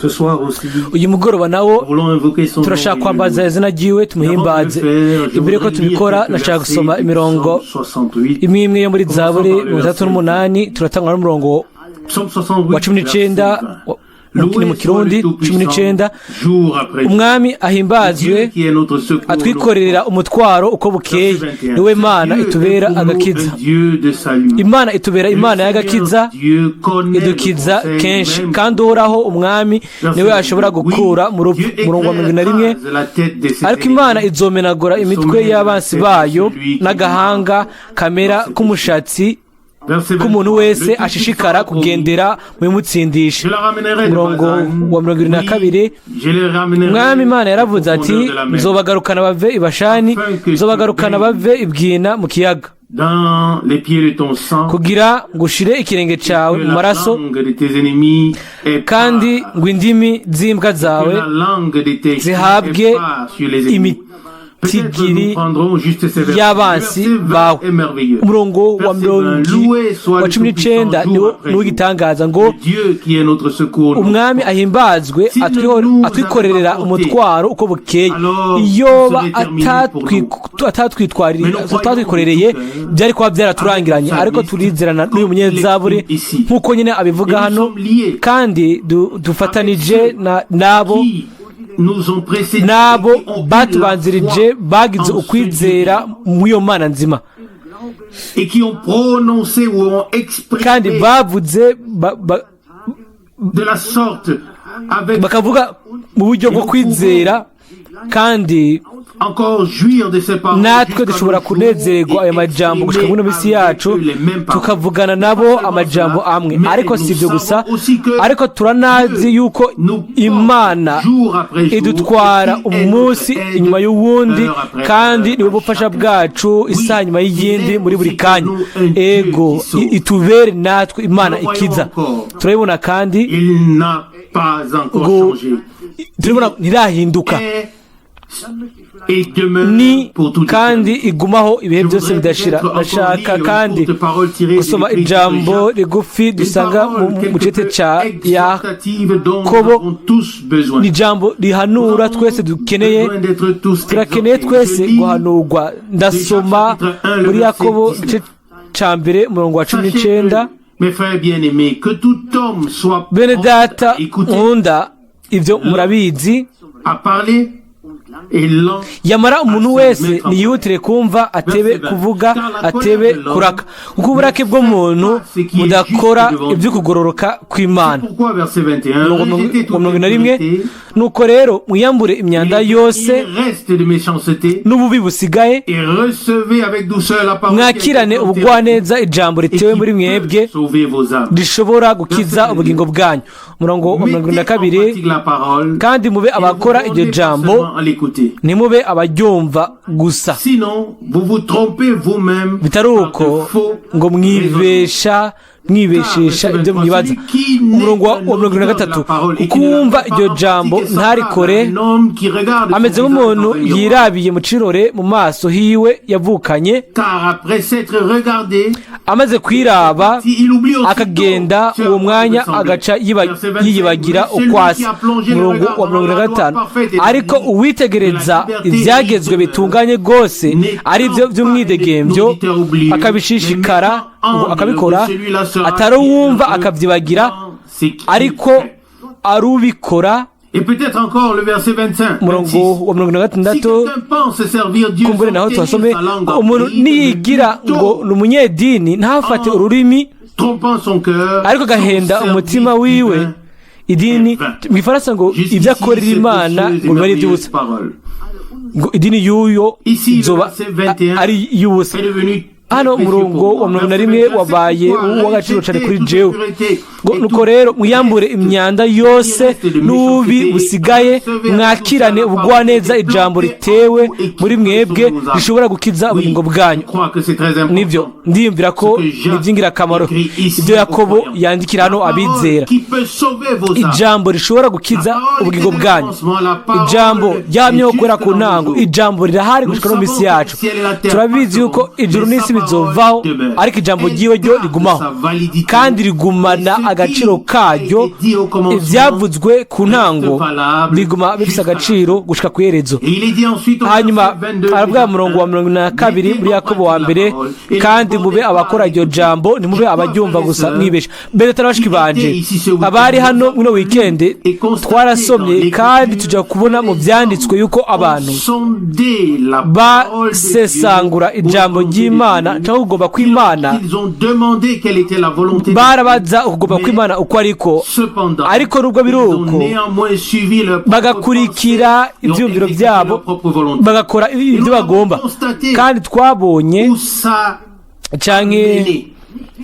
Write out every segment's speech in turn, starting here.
Ce soir aussi, uyu mugoroba nawo nous voulons invoquer son nom. turashaka kwambaza izina ryiwe tumuhimbaze. Imbere yuko tubikora nashaka gusoma imirongo imwe imwe yo muri Zaburi 38 turatangwa n'umurongo wa 19 ni mu Kirundi 19. Umwami ahimbazwe atwikorera umutwaro uko bukeye, niwe Mana itubera agakiza. Imana itubera Imana y'agakiza, idukiza kenshi kandi uhoraho umwami niwe ashobora gukura mu rupfu. Umurongo wa 21. Ariko Imana izomenagura imitwe y'abansi bayo n'agahanga kamera k'umushatsi k'umuntu wese ashishikara kugendera mu bimutsindisha. Umurongo wa 22. Umwami Imana yaravuze ati nzobagarukana bave i Bashani, nzobagarukana bave i Bwina mu kiyaga, kugira ngushire ikirenge cyawe mu maraso, kandi ngo indimi z'imbwa zawe zihabwe imitigiri y'abansi bawe. Umurongo wa 19 niwo gitangaza ngo umwami ahimbazwe atwikorera umutwaro uko bukeye. Iyoba atatwikorereye byari kuba byaraturangiranye, ariko turizerana n'uyu munyezaburi nk'uko nyine abivuga hano, kandi dufatanije nabo batubanzirije bagize ukwizera mu iyo Mana nzima, kandi bavuze bakavuga mu buryo bwo kwizera, kandi natwe dushobora kunezerwa ayo majambo gushika muri misi yacu tukavugana nabo amajambo amwe. Ariko si ibyo gusa, ariko turanazi yuko Imana idutwara umunsi inyuma y'uwundi, kandi niwe bufasha bwacu isaha nyuma y'iyindi muri buri kanya. Ego itubere natwe Imana ikiza. Turabibona kandi turabibona ntirahinduka, ni kandi igumaho ibihe byose bidashira. Ndashaka kandi gusoma ijambo rigufi dusanga mu gice cya Yakobo. Ni ijambo rihanura twese dukeneye, turakeneye twese guhanurwa. Ndasoma muri Yakobo igice cya mbere umurongo wa 19. Bene data nkunda, ibyo murabizi, yamara umuntu wese niyihutire kumva, atebe kuvuga, atebe kuraka, kuko uburake bw'umuntu budakora ibyo kugororoka kw'Imana. 21. Nuko rero mwiyambure imyanda yose n'ububi busigaye, mwakirane ubugwaneza ijambo ritewe muri mwebwe rishobora gukiza ubugingo bwanyu. Umurongo wa 22. Kandi mube abakora iryo jambo, ntimube abaryumva gusa, bitari uko ngo mwibeshesha ibyo mwibaza. Umurongo wa 23. Kuko uwumva iryo jambo ntarikore ameze nk'umuntu yirabiye mu cirore mu maso hiwe yavukanye, amaze kwiraba akagenda, uwo mwanya agaca yiyibagira ukwasi. Umurongo wa 25. Ariko uwitegereza ibyagezwe bitunganye rwose, ari byo by'umwidegembyo, akabishishikara akabikora, atari uwumva akabyibagira, ariko arubikora. Umurongo wa 26. kumbure naho tuhasome ko umuntu niyigira ngo ni umunyedini ntafate ururimi, ariko agahenda umutima wiwe. Idini mu Gifaransa ngo ibyo akorera Imana ngo biba ari iby'ubusa, ngo idini y'uyo nzoba ari iy'ubusa. Hano umurongo wa 21 wabaye uw'agaciro cyane kuri jewe. Nuko rero mwiyambure imyanda yose n'ububi busigaye, mwakirane ubugwaneza ijambo ritewe muri mwebwe rishobora gukiza ubugingo bwanyu. Nivyo ndiyumvira ko niby'ingirakamaro ibyo Yakobo yandikira hano abizera. Ijambo rishobora gukiza ubugingo bwanyu, ijambo ryamyeho guhera ku ntango, ijambo rirahari gushika no misi yacu. Turabizi yuko ijuru n'isi bizovaho ariko ijambo ryiwe ryo rigumaho kandi rigumana agaciro karyo. Ibyavuzwe ku ntango biguma bifite agaciro gushika ku iherezo. Hanyuma aravuga mu murongo wa 42 muri Yakobo wa mbere, kandi mube abakora iryo jambo ntimube abaryumva gusa mwibesha. Mbere tarabashiki banje abari hano muri weekend twarasomye kandi tujya kubona mu byanditswe yuko abantu basesangura ijambo ry'Imana cyangwa kugomba kw'Imana, barabaza ukugomba kw'Imana uko ariko nubwo biri uko bagakurikira ibyumviro byabo bagakora ibyo bagomba. Kandi twabonye cyane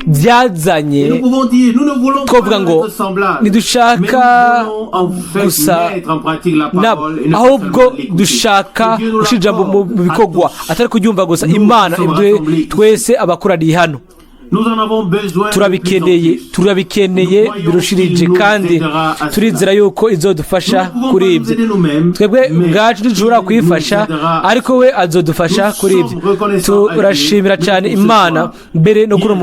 byazanye twavuga ngo ntidushaka gusa nabo, ahubwo dushaka gushyira ijambo mu bikorwa atari kuryumva gusa. Imana twese abakoraniye hano turabikeneye birushirije, kandi turizera yuko izodufasha kuri ibyo. Twebwe ubwacu dushobora kuyifasha ariko we azodufasha kuri ibyo. Turashimira cyane Imana mbere no kuri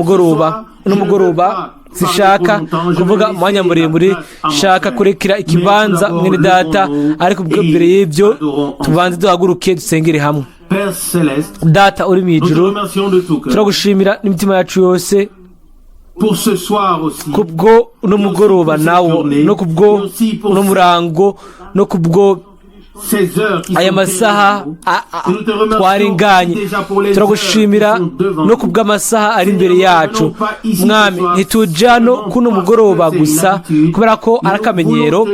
umugoroba zishaka kuvuga umwanya muremure, shaka kurekera ikibanza mwene data, ariko mbere y'ibyo tubanze duhaguruke dusengere hamwe. Data uri mu ijuru, turagushimira n'imitima yacu yose kubwo uno mugoroba nawo, no kubwo uno murango, no kubwo aya masaha twarenganye. Turagushimira no kubw'amasaha ari imbere yacu Mwami. Ntitujya no kuno mugoroba gusa kubera ko ari akamenyero,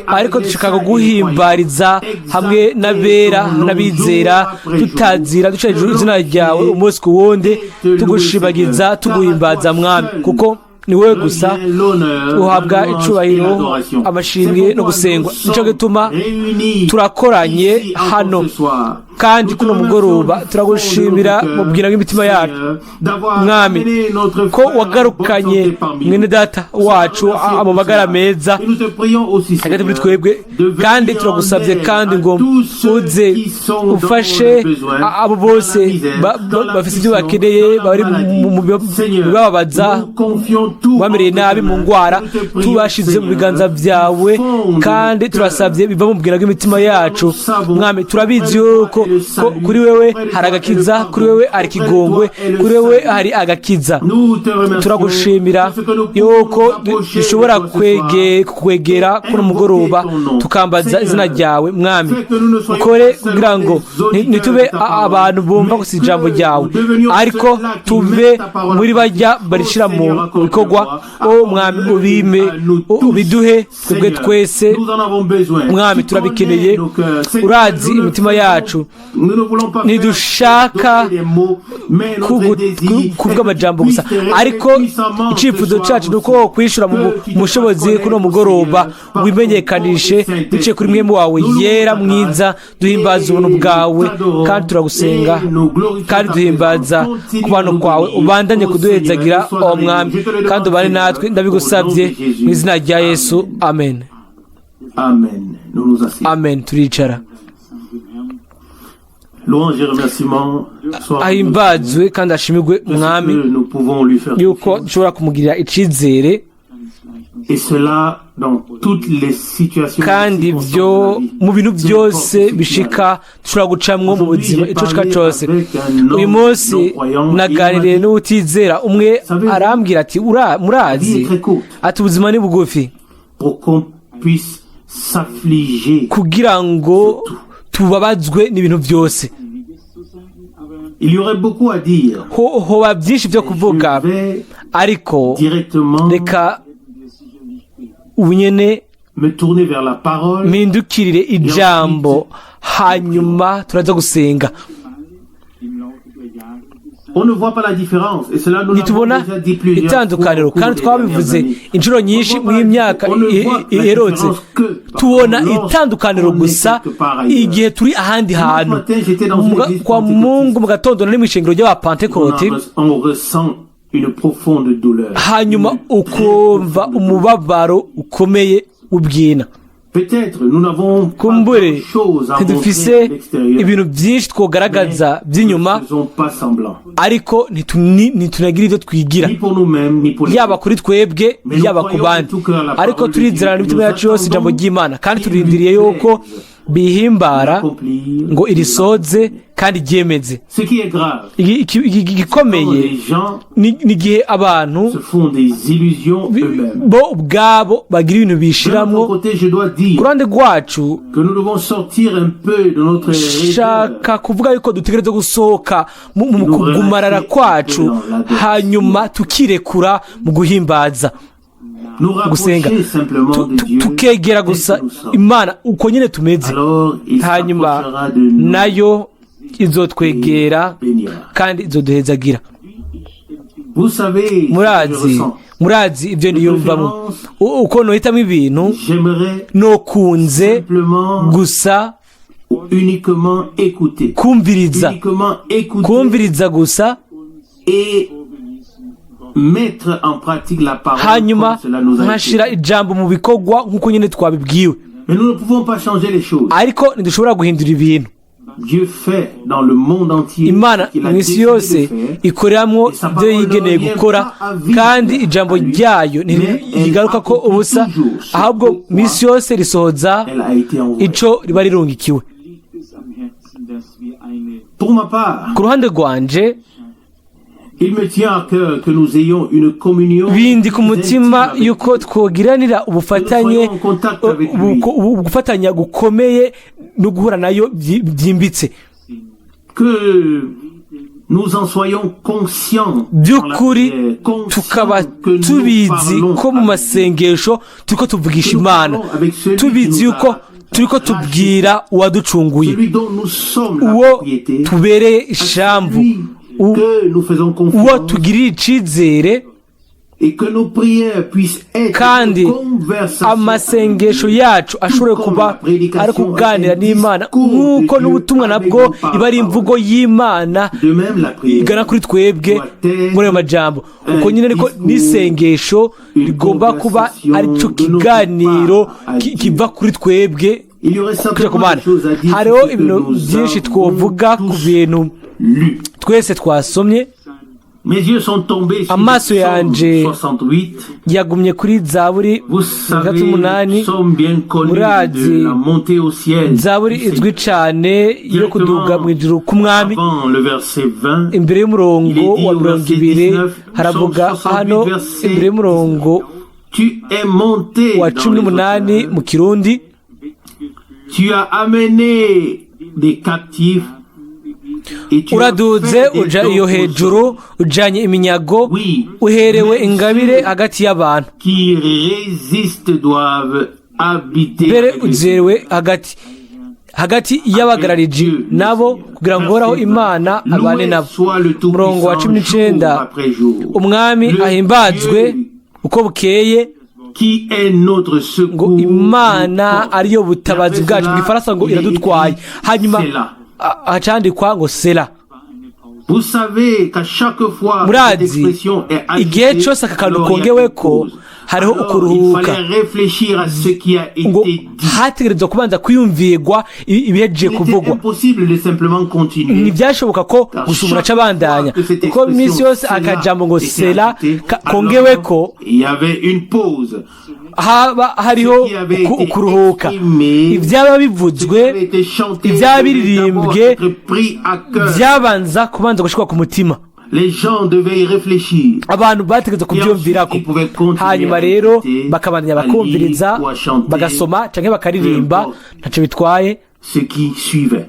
ariko dushaka guhimbariza hamwe n'abera n'abizera, tutazira duca hejuru izina ryawe umunsi ku wundi, tugushibagiza tuguhimbaza Mwami, kuko ni wowe gusa uhabwa icubahiro, amashimwe no gusengwa. Nicyo gituma turakoranye hano kandi kuno mugoroba turagushimira mubwira nk'imitima yacu Mwami ko wagarukanye mwene data wacu mu magara meza hagati muri twebwe, kandi turagusabye kandi ngo uze ufashe abo bose bafite ibyo bakeneye, bari mu bibabaza, bamereye nabi mu ndwara, tubashize mu biganza byawe, kandi turasabye biva mu bwira bw'imitima yacu Mwami. Turabizi yuko kuri wewe hari agakiza, kuri wewe hari ikigongwe, kuri wewe hari agakiza. Turagushimira yuko dushobora kwegera kuno mugoroba tukambaza izina ryawe Mwami. Ukore kugira ngo ntitube abantu bumva gusa ijambo ryawe, ariko tube muri bajya barishira mu bikorwa. Mwami ubiduhe twebwe twese Mwami, turabikeneye. Urazi imitima yacu, ntidushaka kuvuga amajambo gusa, ariko icyifuzo cyacu ni uko kwishura mu bushobozi kuno mugoroba wimenyekanishe duciye kuri mwemu wawe yera mwiza. Duhimbaza ubuntu bwawe kandi turagusenga kandi duhimbaza kubana kwawe. Ubandanye kuduhezagira uwo Mwami kandi ubane natwe, ndabigusabye mu izina rya Yesu, amen. Amen. Turicara. Ahimbazwe kandi ashimirwe Mwami yuko dushobora kumugirira icyizere, kandi ibyo mu bintu byose bishika dushobora gucamwo mu buzima icyo shika cyose. Uyu munsi naganiriye n'utizera umwe, arambwira ati murazi ati ubuzima ni bugufi kugira ngo tubabazwe n'ibintu byose. Hoba byinshi byo kuvuga, ariko reka ubunyene mpindukirire ijambo, hanyuma turaza gusenga. ntitubona itandukaniro, kandi twabivuze inshuro nyinshi mu myaka iherutse. Tubona itandukaniro gusa igihe turi ahandi hantu. Kwa Mungu mu gatondo no mu ishengero ry'abapantekote, hanyuma ukumva umubabaro ukomeye ubwina. kumbure ntidufise ibintu byinshi twogaragaza by'inyuma, ariko ntitunagira ibyo twigira, yaba kuri twebwe yaba ku bandi, ariko turizerana n'imitima yacu yose ijambo ry'Imana, kandi turindiriye yuko bihimbara ngo irisoze kandi ryemeze. Igikomeye ni igihe abantu bo ubwabo bagira ibintu bishiramwo. Ku ruhande rwacu shaka kuvuga yuko dutegereza gusohoka mu kugumarara kwacu, hanyuma tukirekura mu guhimbaza, gusenga, tukegera gusa Imana uko nyine tumeze, hanyuma nayo izotwegera kandi izoduhezagira. murazi ibyo niyumvamo, uko nohitamo ibintu nokunze gusa kumviriza gusa, hanyuma nkashira ijambo mu bikorwa nk'uko nyine twabibwiwe. Ariko ntidushobora guhindura ibintu. Imana mu isi yose ikoreramwo ibyo yigeneye gukora, kandi ijambo ryayo ntigaruka ko ubusa, ahubwo mu isi yose risohoza ico riba rirungikiwe. Ku ruhande rwanje bindi ku mutima yuko twogiranira ubufatanya gukomeye no guhura nayo byimbitse, by'ukuri tukaba tubizi ko mu masengesho turiko tuvugisha Imana, tubizi yuko turiko tubwira uwaducunguye, uwo tubereye ishamvu, uwo tugirira icizere, kandi amasengesho yacu ashobore kuba ari kuganira n'Imana, nk'uko n'ubutumwa nabwo iba ari imvugo y'Imana igana kuri twebwe muri ayo majambo. Uko nyine niko n'isengesho rigomba kuba ari cyo kiganiro kiva kuri twebwe kuja ku Mana. Hariho ibintu byinshi twovuga ku bintu twese twasomye. Amaso yanje yagumye kuri Zaburi 38. Murazi Zaburi izwi cane yo kuduga mu ijuru k'umwami. Imbere y'umurongo wa 20 haravuga hano, imbere y'umurongo wa 18 mu Kirundi, tu as amené des captifs, uraduze uja iyo hejuru, ujanye iminyago, uherewe ingabire hagati y'abantu. Mbere uzerewe hagati y'abagarariji nabo, kugira ngo uhoraho Imana abane nabo. Umurongo wa 19, umwami ahimbazwe uko bukeye, ngo Imana ariyo butabazi bwacu. Mu Gifaransa ngo iradutwaye, hanyuma hacandikwa ngo Sela. Murazi igihe cyose aka kantu kongeweko hariho ukuruhuka, ngo hategerezwa kubanza kwiyumvirwa ibihejeje kuvugwa. Ntibyashoboka ko gusumura cabandanya, kuko iminsi yose akajambo ngo Sela kongeweko haba hariho ukuruhuka. Ibyaba bivuzwe, ibyaba biririmbwe, byabanza kubanza gushikwa ku mutima. Abantu bategetse kubyumvirako, hanyuma rero bakabandanya bakumviriza, bagasoma canke bakaririmba, ntaco bitwaye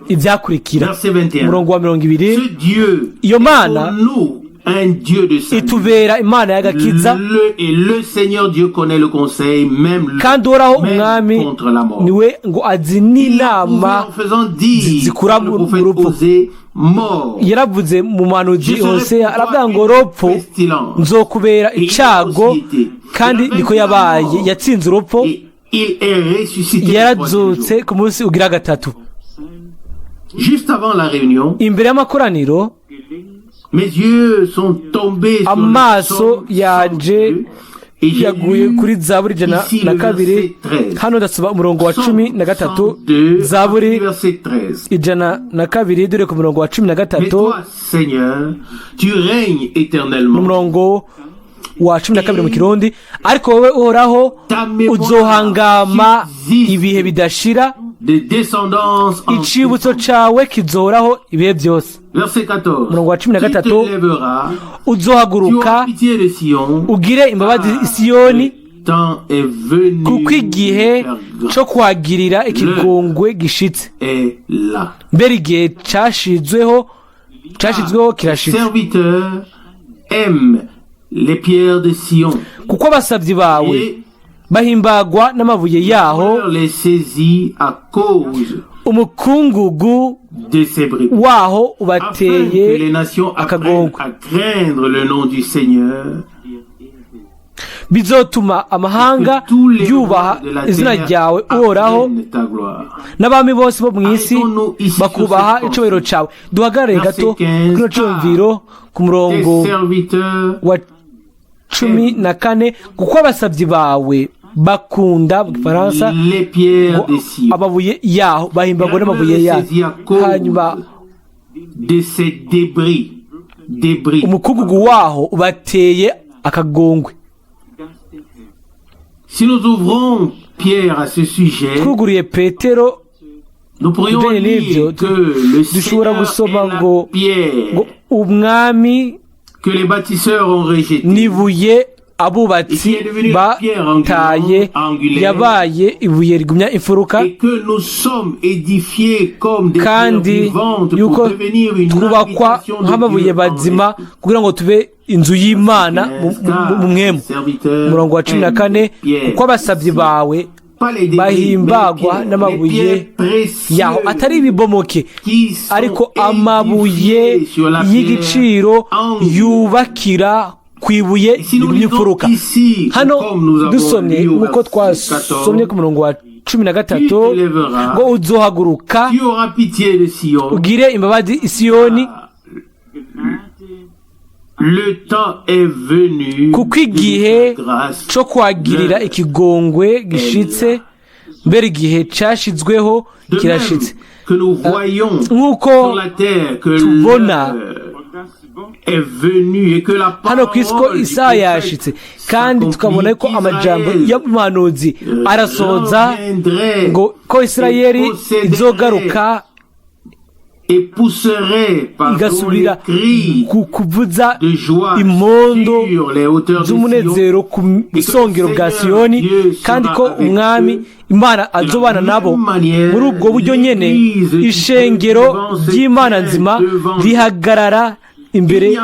ibyakurikira. Umurongo wa 20, iyo Mana itubera Imana y'agakiza, kandi uhoraho umwami niwe ngo azi n'inama zikura mu rupfu. Yaravuze mu muhanuzi Hoseya, aravuga ngo rupfu nzokubera icago, kandi niko yabaye. Yatsinze urupfu, yarazutse ku munsi ugira gatatu. Imbere y'amakoraniro amaso yanje yaguye kuri zaburi ijana na kabiri. Hano ndasoma umurongo wa 13. Zaburi ijana na kabiri dore ku murongo wa 13 umurongo wa 12 mu Kirundi. Ariko wowe uhoraho uzohangama ibihe bidashira, icibutso cawe kizohoraho ibihe byose. Umurongo wa 13 uzohaguruka ugire imbabazi Isiyoni, kuko igihe cyo kwagirira ikigongwe gishitse, mbere igihe cyashizweho kirashitse. Kuko abasabyi bawe bahimbagwa n'amabuye yaho, umukungugu waho ubateye akagongwe. Bizotuma amahanga yubaha izina ryawe uhoraho, n'abami bose bo mu isi bakubaha icubahiro cawe. Duhagarare gato kino cyumviro ku murongo wa 14. Kuko abasabyi bawe bakunda mu Gifaransa amabuye yaho, bahimbagwa n'amabuye yaho. Hanyuma umukungugu waho ubateye akagongwe. Si nous ouvrons Pierre à ce sujet, nous pourrions lire que le Seigneur est la pierre que les bâtisseurs ont rejetée, abubatsi bataye yabaye ibuye rigumya imfuruka, kandi yuko twubakwa nk'amabuye bazima kugira ngo tube inzu y'Imana mu mwemu. Umurongo wa 14 kuko abasabyi bawe bahimbagwa n'amabuye yaho, atari ibibomoke ariko amabuye y'igiciro yubakira kwibuye ry'imfuruka. Hano dusomye uko twasomye ku murongo wa 13 ngo uzohaguruka ugire imbabazi Isiyoni, kuko igihe cyo kwagirira ikigongwe gishitse, mbere igihe cyashizweho kirashitse. Nk'uko tubona hano ku isi ko isaha yashitse, kandi tukabona ko amajambo y'umuhanuzi arasohoza ngo ko Isirayeli izogaruka igasubira kuvuza impondo z'umunezero ku isongero bwa Siyoni, kandi ko umwami Imana azobana nabo. Muri ubwo buryo nyene ishengero ry'Imana nzima rihagarara imbere.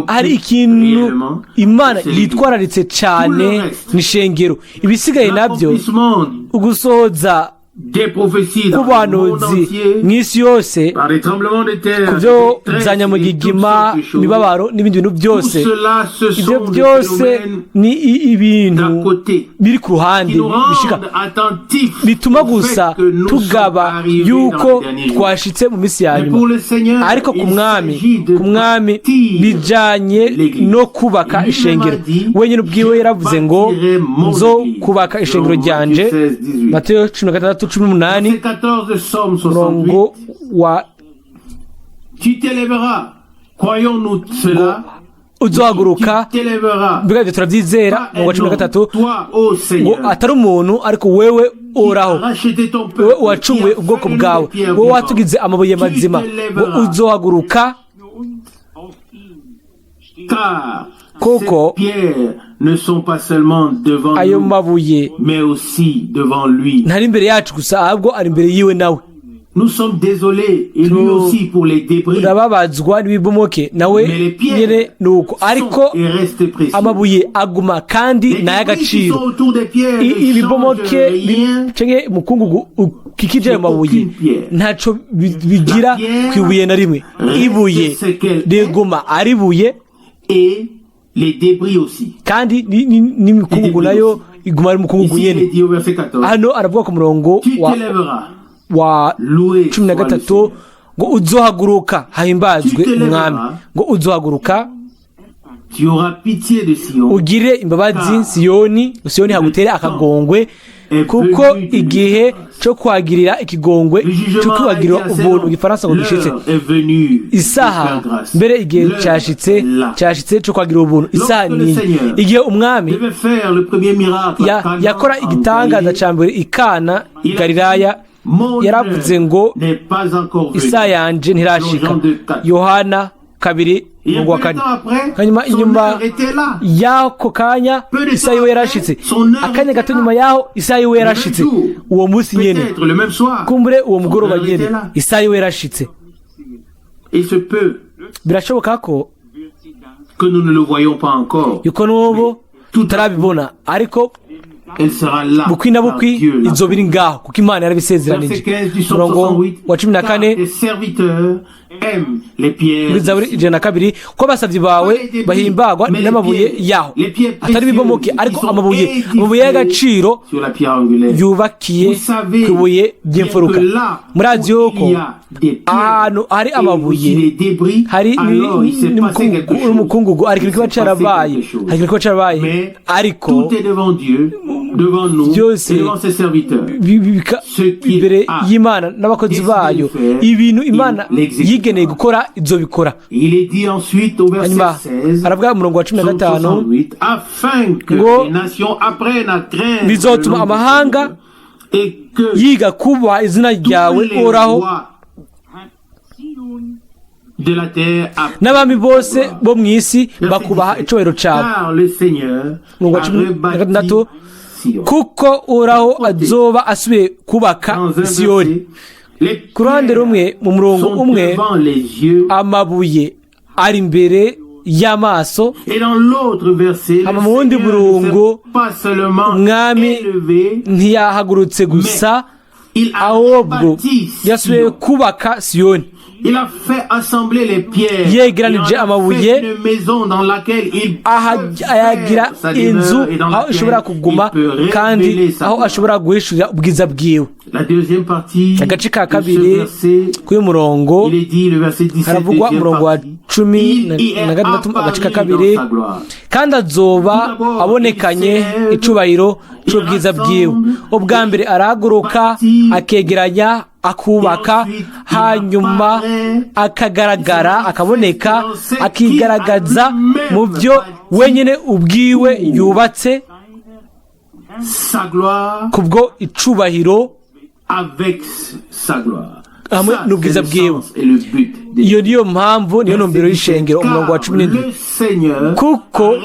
Hari ikintu Imana yitwararitse cyane n'ishengero. Ibisigaye nabyo ugusohoza kubanuzi mw'isi yose, kubyo byanyamugigima, imibabaro n'ibindi bintu byose. Ibyo byose ni ibintu biri ku ruhande bishika, bituma gusa tugaba yuko twashitse mu minsi ya nyuma. Ariko ku mwami bijanye no kubaka ishengero. Wenyine ubwiwe yaravuze ngo nzo kubaka ishengero ryanje, Mateyo 16:18 murongo wa uzohaguruka, mbega turabyizera mu wa 13 ngo atari umuntu ariko wewe uhoraho, wewe wacunguye ubwoko bwawe, wowe watugize amabuye mazima, ngo uzohaguruka koko ayo mabuye ntari imbere yacu gusa, ahubwo ari imbere yiwe nawe. Turababazwa n'ibibomoke nawe nyene nuko, ariko amabuye aguma kandi n'ay'agaciro. Ibibomoke canke mukungugu ukikije ayo mabuye ntaco bigira kwibuye na rimwe. Ibuye riguma ari ibuye, kandi n'imikungugu nayo iguma ari umukungugu nyene. Hano aravuga ku murongo wa 13 ngo uzohaguruka hahimbazwe umwami, ngo uzohaguruka ugire imbabazi Siyoni hagutere akagongwe kuko igihe cyo kwagirira ikigongwe cyo kwagirira ubuntu mu gifaransa ngo gishitse isaha mbere igihe cyashitse cyo kwagirira ubuntu isaha ni igihe umwami yakora igitangaza cya mbere ikana Galilaya yaravuze ngo isaha yanje ntirashika Yohana 2:4 inyuma y'ako kanya isaha yiwe yarashitse akanya gato nyuma y'aho isaha yiwe yarashitse uwo munsi nyene kumbure uwo mugoroba nyene isaha yiwe yarashitse birashoboka ko yuko n'ubu tutarabibona ariko bukwi na bukwi izo biri ngaho kuko Imana yarabisezeranije. Murongo wa 14 muri Zaburi 102 ko abasavyi bawe bahimbagwa n'amabuye yaho atari bibomoke ariko amabuye y'agaciro yubakiye kubuye ry'imfuruka. Murazi yuko ahantu hari amabuye hari n'umukungugu ariko kiba carabaye ariko byose imbere y'Imana n'abakozi bayo ibintu Imana yigeneye gukora ibyo bikora. Hanyuma aravuga umurongo wa 15 ngo bizotuma amahanga yiga kubaha izina ryawe uhoraho n'abami bose bo mu isi bakubaha icubahiro cawe. Umurongo wa 16 kuko uhoraho azoba asubiye kubaka Siyoni. Ku ruhande rumwe mu murongo umwe amabuye ari imbere y'amaso, hama mu wundi murongo umwami ntiyahagurutse gusa ahubwo yasubiye kubaka Siyoni. Yegeranije amabuye ayagira inzu aho ishobora kuguma kandi aho ashobora guhishurira ubwiza bwiwe. Agace ka kabiri k'uyu murongo haravugwa umurongo wa 16 agace ka kabiri kandi azoba abonekanye icubahiro c'ubwiza bwiwe. Ubwa mbere arahaguruka akegeranya akubaka, hanyuma akagaragara akaboneka akigaragaza mu byo wenyine ubwiwe yubatse kubwo icubahiro hamwe n'ubwiza bwiwe. Iyo niyo mpamvu niyo ntumbero y'ishengero. Umurongo wa 17 kuko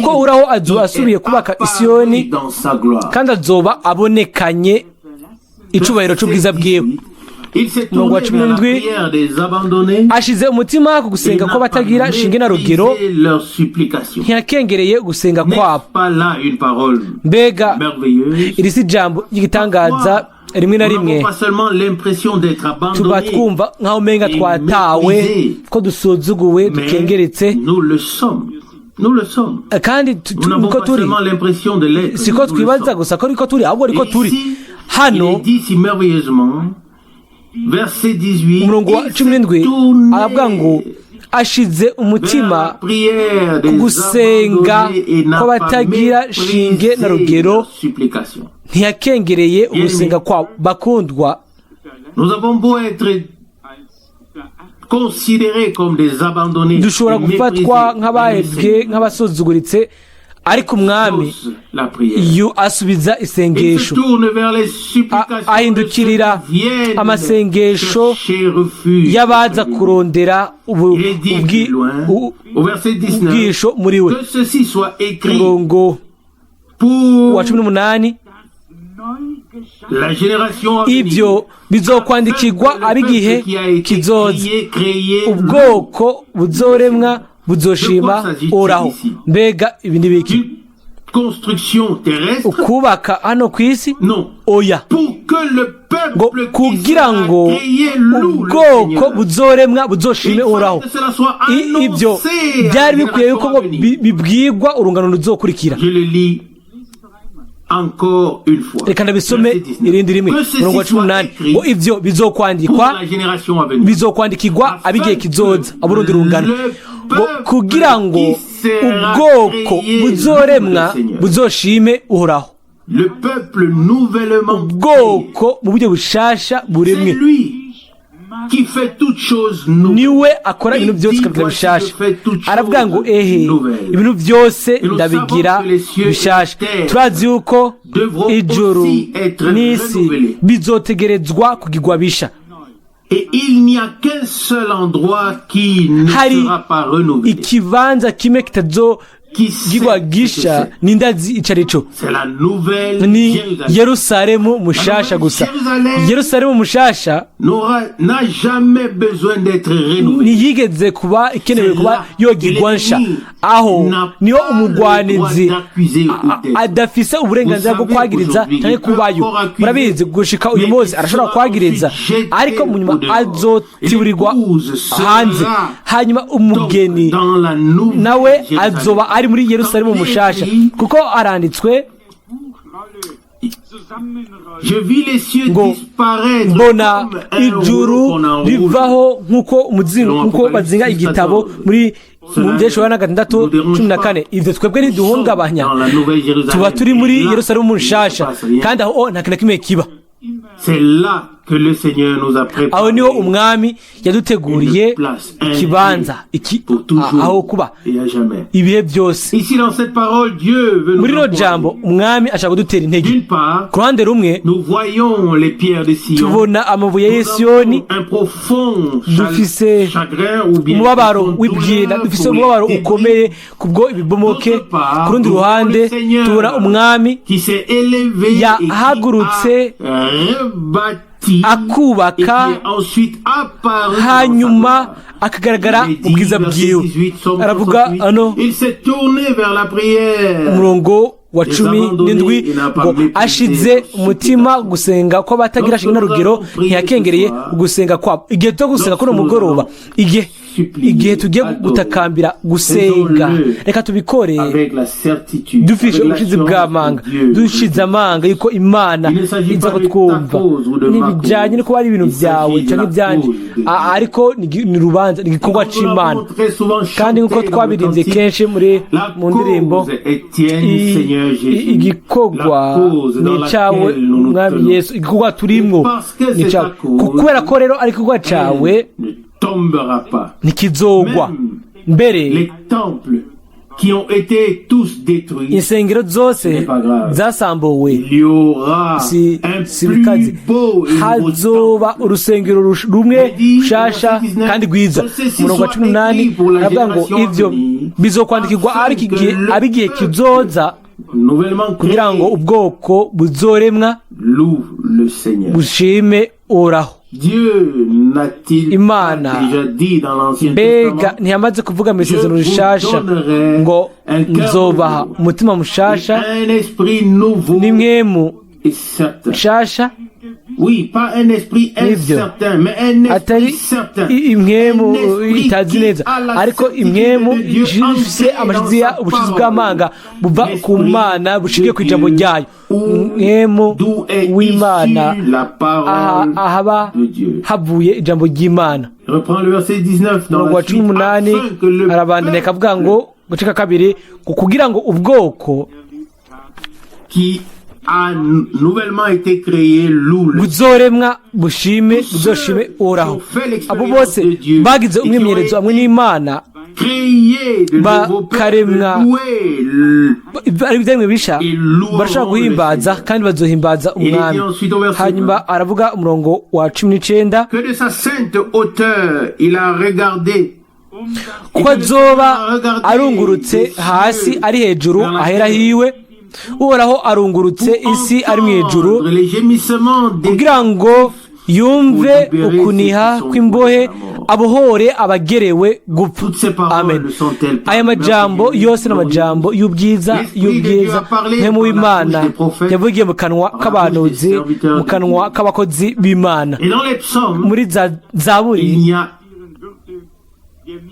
kuko uraho azoba asubiye kubaka Isiyoni kandi azoba abonekanye icubahiro c'ubwiza bwiwe. Umurongo wa 17 ashize umutima ku gusenga ko batagira shinge na rugero, ntiyakengereye gusenga kwabo. Mbega iri si jambo ry'igitangaza rimwe na rimwe tuba twumva nk'aho umenga twatawe ko dusuzuguwe dukengeretse, kandi niko turi. Siko twibaza gusa ko niko turi, ahubwo niko turi. Hano umurongo wa 17 aravuga ngo ashize umutima ku gusenga ko batagira shinge na rugero, ntiyakengereye ugusenga kwabo. Bakundwa, dushobora gufatwa nk'abahebwe nk'abasuzuguritse, ariko umwami iyo asubiza isengesho ahindukirira amasengesho y'abaza kurondera ubwisho muri we. Umurongo wa 18 ibyo bizokwandikirwa ab'igihe kizoza, ubwoko buzoremwa buzoshima Uhoraho. Mbega ibi ni biki? Ukubaka hano ku isi? Oya, ngo kugira ngo ubwoko buzoremwa buzoshime Uhoraho. Ibyo byari bikwiye yuko bibwirwa urungano ruzokurikira. Reka ndabisome irindi rimwe. Umurongo wa 18 ngo ibyo bizokwandikirwa ab'igihe kizoza, aburundi rungano. ngo kugira ngo ubwoko buzoremwa buzoshime uhoraho. Ubwoko mu buryo bushasha buremwe niwe akora ibintu byose akabigira bishasha. Aravuga ngo ibintu byose ndabigira bishasha. Turazi yuko ijuru n'isi bizotegerezwa kugirwa bisha. Hari ikibanza kimwe kitazogirwa gisha, nindazi icarico, ni Yerusalemu mushasha gusa. Yerusalemu mushasha ntiyigeze kuba ikenewe kuba yogirwa nsha, aho niho umugwanizi adafise uburenganzira bwo kwagiriza cyangwa kubayo. Murabizi gushika uyu munsi arashobora kwagiriza, ariko mu nyuma azotiburirwa hanze. Hanyuma umugeni nawe azoba ari muri Yerusalemu mushasha, kuko aranditswe ngo mbona ijuru rivaho nk'uko bazinga igitabo muri mu ndesho ya 6:14. Ivyo twebwe ntiduhungabanya, tuba turi muri Yerusalemu mushasha, kandi aho nta kintu kimwe kiba. Aho niho umwami yaduteguriye ikibanza aho kuba ibihe byose. Muri no jambo umwami ashaka kudutera intege. Ku ruhande rumwe tubona amabuye y'Isiyoni, dufise umubabaro w'ibwira, dufise umubabaro ukomeye kubwo ibibomoke. Ku rundi ruhande tubona umwami yahagurutse akubaka, hanyuma akagaragara ubwiza bwiwe. Aravuga ano umurongo wa 17 ngo ashize umutima gusenga ko batagira shinga na rugero, ntiyakengereye gusenga kwabo. Igihe cyo gusenga ko mugoroba, igihe tugiye gutakambira gusenga, reka tubikore dufishe ubushizi bw'amanga, dushize amanga yuko Imana iza kutwumva. Nibijanye no kuba ari ibintu byawe cyangwa ibyanje, ariko ni rubanza, ni igikorwa c'Imana. Kandi nkuko twabirimbye kenshi mu ndirimbo, igikorwa ni cyawe Mwami Yesu, igikorwa turimwo ni cyawe. Kubera ko rero ari igikorwa cyawe nikizogwa mbere. Insengero zose zasambuwe, si bikazi. Hazoba urusengero rumwe rushasha kandi rwiza. Umurongo wa 18 aravuga ngo ivyo bizokwandikirwa ari igihe kizoza, kugira ngo ubwoko buzoremwa bushime uhoraho. Imana mbega ntiyamaze kuvuga mu isezerano rishasha ngo nzobaha umutima mushasha n'imwemu nshasha? Nibyo, atari imwemu itazi neza, ariko imwemu ifise amashizi ubushizi bw'amanga buva ku Mana bushingiye ku ijambo ryayo. Umwemu w'Imana ahaba havuye ijambo ry'Imana. Umurongo wa 18 arabandanya akavuga ngo gucika kabiri, kugira ngo ubwoko a nouvellement été créé buzoremwa buzoshime uhoraho. Abo bose bagize umwimenyerezo hamwe n'Imana, bakaremwa ari ibyaremwe bisha, barashaka guhimbaza kandi bazohimbaza umwami. Hanyuma aravuga umurongo wa 19 kuko azoba arungurutse hasi ari hejuru ahera hiwe, uhoraho arungurutse isi ari mu ijuru, kugira ngo yumve ukuniha kw'imbohe, abohore abagerewe gupfa. Amen. Aya majambo yose n'amajambo y'ubwiza nk'emu w'Imana yavugiye mu kanwa k'abahanuzi, mu kanwa k'abakozi b'Imana. Muri Zaburi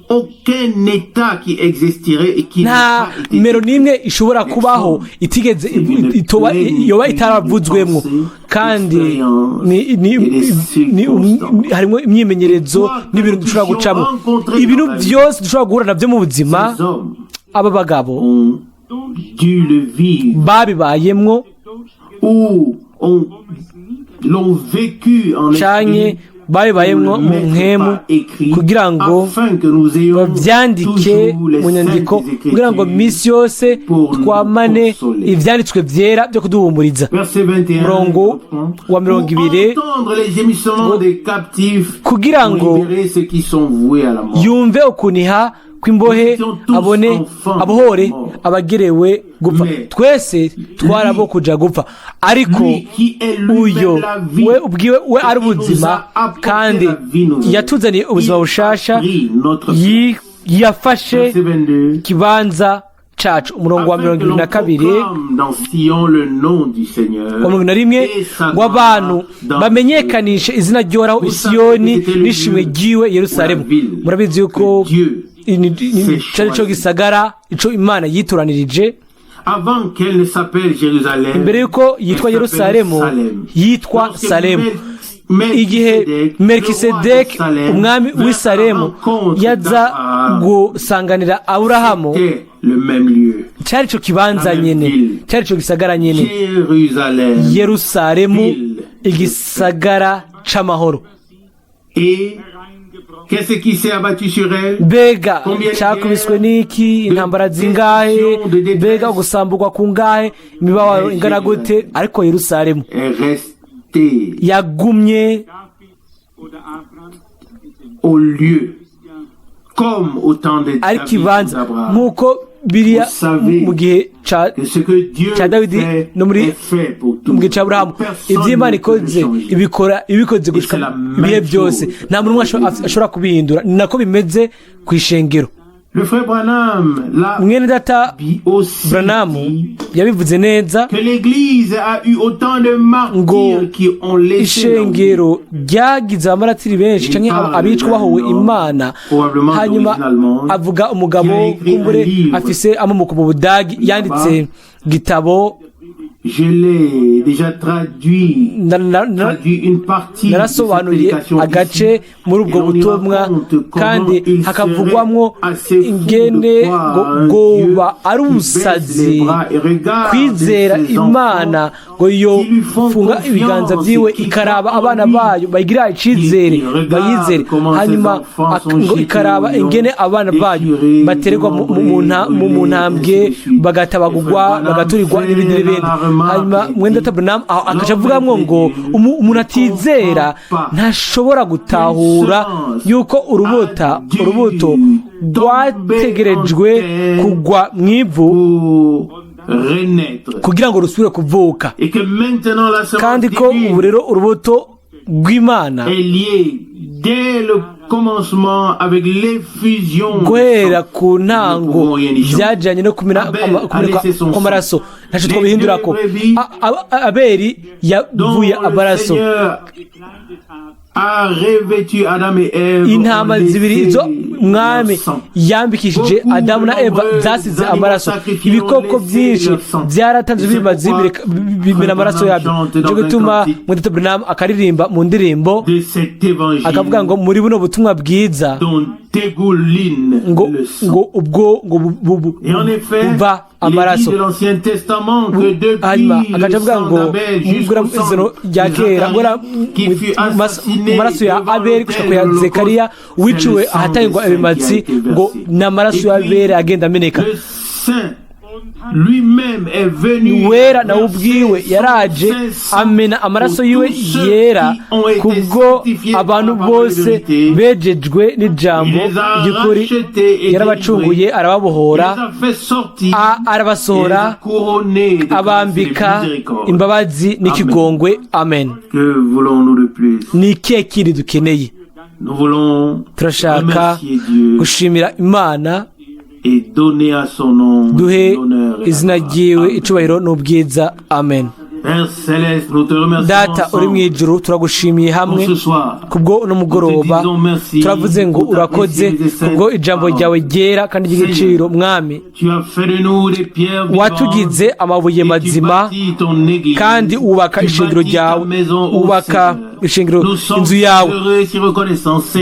aucun état qui existerait et qui nta nimero n'imwe ishobora kubaho itigeze yoba itaravuzwemo kandi harimo imyimenyerezo n'ibintu dushobora gucamo ibintu byose dushobora guhura nabyo mu buzima aba bagabo babibayemwo canke babibayemwo mu nkemu kugira ngo bavyandike mu nyandiko kugira ngo misi yose twamane ivyanditswe vyera vyo kuduhumuriza. Murongo wa 20 kugira ngo yumve ukuniha kw'imbohe abohore abagerewe gupfa. Twese twarabo kuja gupfa, ariko uyo we ubwiwe we ari ubuzima kandi yatuzaniye ubuzima bushasha, yafashe kibanza cacu. Umurongo wa 22 ngo abantu bamenyekanishe izina ryoraho Isiyoni n'ishimwe ryiwe Yerusalemu. Murabizi yuko cari co gisagara ico Imana yitoranirije imbere yuko yitwa Yerusalemu, yitwa Salemu. Igihe Melkisedeki umwami w'i Salemu yaza gusanganira Aburahamu, cari co kibanza nyene, cari co gisagara nyene, Yerusalemu, igisagara c'amahoro. Mbega cakubiswe n'iki? Intambara zingahe? Mbega gusamburwa kungahe? Imibabaro ingana gute? Ariko Yerusalemu yagumye ari kibanza nk'uko biriya mu gihe ca Dawidi no muri mu gihe ca Aburahamu. Ivy'Imana ikoze ibikoze gushika ibihe byose, nta muntu ashobora kubihindura. Ni nako bimeze kw'ishengero. Mwene data Branham yabivuze neza ngo ishengero ryagize abamaratiri benshi canke abicwa bahowe Imana. Hanyuma avuga umugabo kumbure afise amamoko mu Budagi yanditse gitabo, narasobanuye agace muri ubwo butumwa, kandi hakavugwamwo ingene goba ari ubusazi kwizera Imana ngo yofunga ibiganza vyiwe ikaraba abana bayo bayigira icizere bayizere, hanyuma ngo ikaraba ingene abana bayo batererwa mu ntambwe bagatabagurwa bagaturirwa n'ibindi n'ibindi. Hanyuma mwenda Branham akaca avugamwo ngo umuntu atizera ntashobora gutahura yuko urubuto rwategerejwe kugwa mw'ivu kugira ngo rusubire kuvuka, kandi ko ubu rero urubuto rw'Imana guhera ku ntango byajyanye no kumeneka kw'amaraso, ntacyo twabihindura ko Abeli yavuye amaraso. Intama zibiri izo mwami yambikishije Adamu na Eva zasize amaraso. Ibikoko byinshi byaratanze bimaze bimena amaraso yabyo. Cyo gituma Mwenda Branham akaririmba mu ndirimbo akavuga ngo muri buno butumwa bwiza ngo ubwo buva amaraso. Hanyuma akaca avuga ngo mubwira mu izino rya kera amaraso ya Abeli gushika ku ya Zekariya wiciwe ahatangirwa ibimatsi, ngo n'amaraso ya Abeli agenda ameneka. Wera nawe ubwiwe yaraje amena amaraso yiwe yera kubwo abantu bose bejejwe n'ijambo ry'ukuri. Yarabacunguye, arababohora, arabasohora, abambika imbabazi n'ikigongwe. Amen. Ni ikihe kindi dukeneye? Turashaka gushimira Imana, duhe izina ryiwe icubahiro n'ubwiza. Amen. data uri mu ijuru turagushimiye hamwe kubwo uno mugoroba turavuze ngo urakoze kubwo ijambo ryawe ryera kandi ry'igiciro mwami watugize amabuye mazima kandi wubaka ishingiro ryawe wubaka ishingiro inzu yawe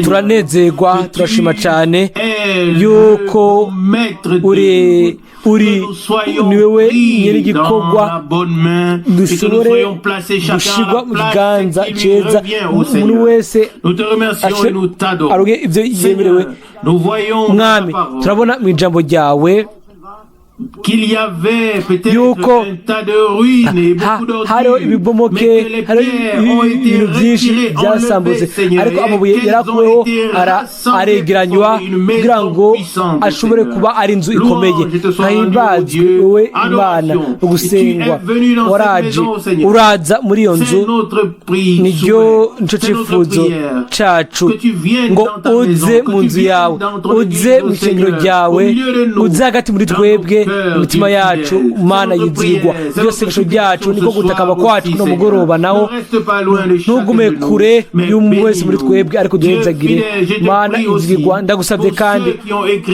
turanezerwa turashima cyane yuko uri ni wewe nyir'igikorwa dushobore gushirwa mu kiganza ceza umuntu wese aruge ibyo yemerewe mwami turabona mu ijambo ryawe yuko hariho ibibomoke hariho ibintu byinshi byasambutse ariko amabuye yarakuweho aregeranywa kugira ngo ashobore kuba ari inzu ikomeye hahimbazwe wowe imana ugusengwa waraje uraza muri iyo nzu niryo nico cyifuzo cacu ngo uze mu nzu yawe uze mu ishengero ryawe uze hagati muri twebwe imitima yacu mana yizigwa byose bisho byacu niko gutakaba kwacu no mugoroba naho ntugume kure y'umuntu wese muri twebwe ariko duhezagire mana yizigwa ndagusabye kandi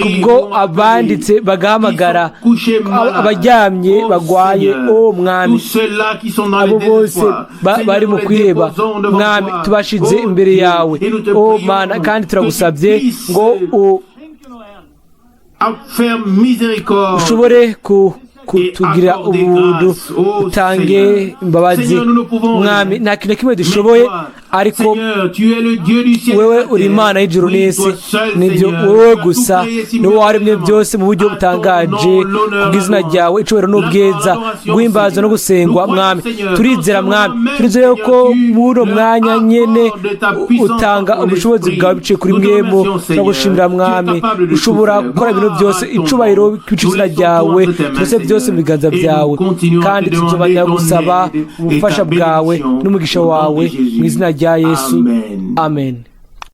kubwo abanditse bagahamagara abaryamye bagwaye o mwami abo bose bari mu kwiheba mwami tubashize imbere yawe o mana kandi turagusabye ngo ushobore kutugira ubuntu utange imbabazi mwami nta kintu kimwe dushoboye ariko wewe uri imana y'ijuru n'isi nibyo wowe gusa niwe waremye byose mu buryo butangaje kubw'izina ryawe icubahiro n'ubwiza guhimbaza no gusengwa mwami turizera mwami turizera yuko buno mwanya nyene utanga ubushobozi bwawe biciye kuri mwemu no gushimira mwami ushobora gukora ibintu byose icubahiro kw'izina ryawe byose byose mu biganza byawe kandi tuzobanya gusaba ubufasha bwawe n'umugisha wawe mu izina rya Yesu amen.